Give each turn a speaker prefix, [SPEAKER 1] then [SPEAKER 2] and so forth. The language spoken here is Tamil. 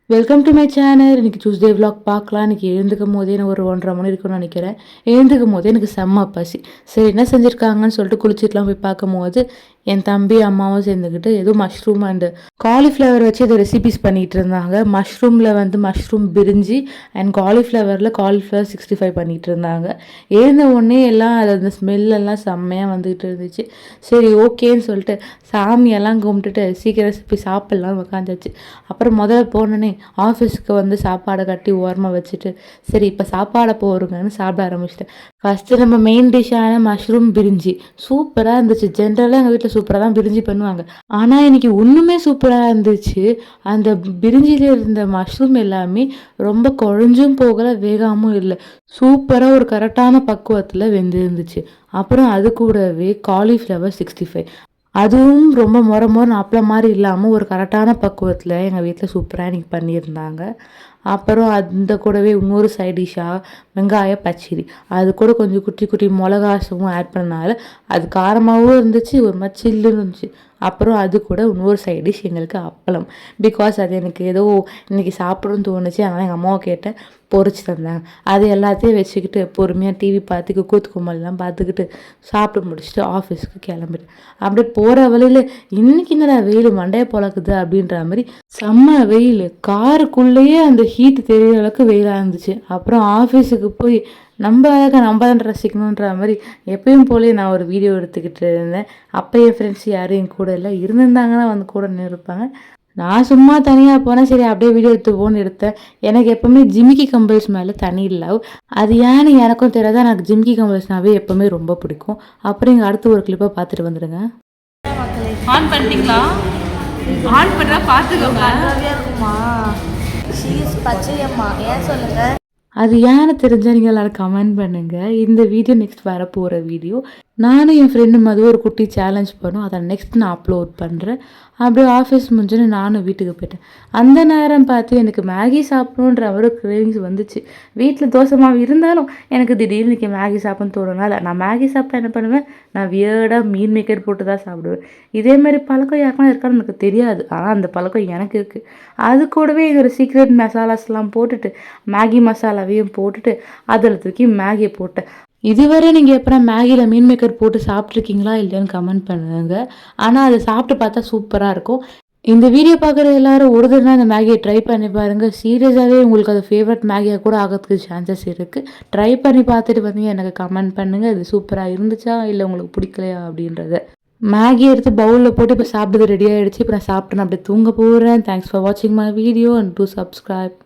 [SPEAKER 1] Welcome to my channel. இன்றைக்கி டியூஸ்டே vlog பார்க்கலாம். இன்றைக்கி எழுந்துக்கும் போதே நான் ஒரு 1:30 மணி இருக்குன்னு நினைக்கிறேன். எழுந்துக்கும் போதே எனக்கு செம்ம பசி. சரி என்ன செஞ்சுருக்காங்கன்னு சொல்லிட்டு குளிச்சுட்டுலாம் போய் பார்க்கும்போது என் தம்பி அம்மாவும் சேர்ந்துக்கிட்டு ஏதோ மஷ்ரூம் அண்டு காலிஃப்ளவர் வச்சு ஏதோ ரெசிபிஸ் பண்ணிகிட்டு இருந்தாங்க. மஷ்ரூமில் வந்து மஷ்ரூம் பிரிஞ்சி அண்ட் காலிஃப்ளவரில் காலிஃப்ளவர் 65 பண்ணிகிட்டு இருந்தாங்க. எழுந்த உடனே எல்லாம் அந்த ஸ்மெல்லெல்லாம் செம்மையாக வந்துக்கிட்டு இருந்துச்சு. சரி ஓகேன்னு சொல்லிட்டு சாமியெல்லாம் கும்பிட்டுட்டு சீக்கிரம் போய் சாப்பிட்லாம் உட்காந்துச்சு. அப்புறம் முதல்ல போனோன்னே ஆஃபீஸுக்கு வந்து சாப்பாடை கட்டி ஓரமாக வச்சுட்டு சரி இப்போ சாப்பாடை போடுங்கன்னு சாப்பிட ஆரம்பிச்சிட்டேன். ஃபஸ்ட்டு நம்ம மெயின் டிஷ்ஷான மஷ்ரூம் பிரிஞ்சி சூப்பராக இருந்துச்சு. ஜென்ரலாக எங்கள் வீட்டில் சூப்பராக தான் பிரிஞ்சி பண்ணுவாங்க. ஆனால் இன்றைக்கி ஒன்றுமே சூப்பராக இருந்துச்சு. அந்த பிரிஞ்சியில் இருந்த மஷ்ரூம் எல்லாமே ரொம்ப குழஞ்சும் போகலை, வேகாமல் இல்லை. சூப்பராக ஒரு கரெக்டான பக்குவத்தில் வெந்திருந்துச்சு. அப்புறம் அது கூடவே காலிஃப்ளவர் 65 அதுவும் ரொம்ப மொறு அப்பளம் மாதிரி இல்லாமல் ஒரு கரெக்டான பக்குவத்தில் எங்கள் வீட்டில் சூப்பராக இன்றைக்கி பண்ணியிருந்தாங்க. அப்புறம் அந்த கூடவே இன்னொரு சைட் டிஷ்ஷாக வெங்காய பச்சடி, அது கூட கொஞ்சம் குட்டி குட்டி மிளகாசும் ஆட் பண்ணனால அது காரமாகவும் இருந்துச்சு, ஒரு மாதிரி சில்லுன்னு இருந்துச்சு. அப்புறம் அது கூட இன்னொரு சைட் டிஷ் எங்களுக்கு அப்பளம். பிகாஸ் அது எனக்கு ஏதோ இன்றைக்கி சாப்பிடணும்னு தோணுச்சு. அதனால் எங்கள் அம்மாவை கேட்டேன், பொறிச்சு தந்தாங்க. அது எல்லாத்தையும் வச்சுக்கிட்டு பொறுமையாக டிவி பார்த்து கூத்து கும்பல்லாம் பார்த்துக்கிட்டு சாப்பிட்டு முடிச்சுட்டு ஆஃபீஸுக்கு கிளம்பிட்டேன். அப்படியே போகிற வழியில் இன்றைக்கி என்னடா வெயில் மண்டையை பொழக்குது அப்படின்ற மாதிரி செம்ம வெயில். காருக்குள்ளேயே அந்த ஹீட் தெரிகிற அளவுக்கு வெயிலாக இருந்துச்சு. அப்புறம் ஆஃபீஸுக்கு போய் நம்ம அழகாக நம்ம தான் ரசிக்கணுன்ற மாதிரி எப்பயும் போலே நான் ஒரு வீடியோ எடுத்துக்கிட்டு இருந்தேன். அப்போ என் ஃப்ரெண்ட்ஸ் யாரும் என் கூட இல்லை, இருந்திருந்தாங்கன்னா வந்து கூட நின்றுருப்பாங்க. நான் சும்மா தனியாக போனேன். சரி அப்படியே வீடியோ எடுத்துப்போன்னு எடுத்தேன். எனக்கு எப்போவுமே ஜிமிக்கி கம்பல்ஸ் மேலே தனி லவ். அது ஏன்னு எனக்கும் தெரியாது. எனக்கு ஜிமிக்கி கம்பல்ஸ்னாவே எப்போவுமே ரொம்ப பிடிக்கும். அப்புறம் இங்கே அடுத்து ஒரு கிளிப்பை பார்த்துட்டு வந்துடுங்க.
[SPEAKER 2] ஆன் பண்ணிட்டீங்களா? ஆன் பண்ணுறா பார்த்துக்கோங்க.
[SPEAKER 3] இருக்குமா ஷீஸ் பச்சையம்மா ஏன் சொல்லுங்க.
[SPEAKER 1] அது ஏன்னு தெரிஞ்சால் நீங்கள் எல்லாரும் கமெண்ட் பண்ணுங்கள். இந்த வீடியோ நெக்ஸ்ட் வரப்போகிற வீடியோ நானும் என் ஃப்ரெண்டும் அது ஒரு குட்டி சேலஞ்ச் பண்ணோம். அதை நெக்ஸ்ட் நான் அப்லோட் பண்ணுறேன். அப்படியே ஆஃபீஸ் முடிஞ்சுன்னு நானும் வீட்டுக்கு போயிட்டேன். அந்த நேரம் பார்த்து எனக்கு மேகி சாப்பிடணுன்ற ஒரு கிரேவிங்ஸ் வந்துச்சு. வீட்டில் தோசை மாவு இருந்தாலும் எனக்கு திடீர்னு இன்றைக்கி மேகி சாப்பிட்ணுன்னு தோணுனால நான் மேகி சாப்பிட்டா என்ன பண்ணுவேன், நான் வியர்டாக மீன் மேக்கர் போட்டு தான் சாப்பிடுவேன். இதேமாதிரி பழக்கம் யாருக்கெல்லாம் இருக்கான்னு எனக்கு தெரியாது. ஆனால் அந்த பழக்கம் எனக்கு இருக்குது. அது கூடவே என்னோடய சீக்ரெட் மசாலாஸ்லாம் போட்டுட்டு மேகி மசாலாவையும் போட்டுட்டு அதில் தூக்கி மேகியை போட்டேன். இதுவரை நீங்கள் எப்போ மேகியில் மீன் மேக்கர் போட்டு சாப்பிட்ருக்கீங்களா இல்லையான்னு கமெண்ட் பண்ணுங்க. ஆனால் அதை சாப்பிட்டு பார்த்தா சூப்பராக இருக்கும். இந்த வீடியோ பார்க்குற எல்லாரும் ஒரு தடவை அந்த மேகியை ட்ரை பண்ணி பாருங்கள். சீரியஸாகவே உங்களுக்கு அது ஃபேவரட் மேகியாக கூட ஆகிறதுக்கு சான்சஸ் இருக்குது. ட்ரை பண்ணி பார்த்துட்டு வந்து எனக்கு கமெண்ட் பண்ணுங்கள், இது சூப்பராக இருந்துச்சா இல்லை உங்களுக்கு பிடிக்கலையா அப்படின்றத. மேகி எடுத்து பவுலில் போட்டு இப்போ சாப்பிட்றது ரெடி ஆகிடுச்சு. இப்போ நான் சாப்பிட்டு நான் அப்படியே தூங்க போகிறேன். தேங்க்ஸ் ஃபார் வாட்சிங் my video and to subscribe.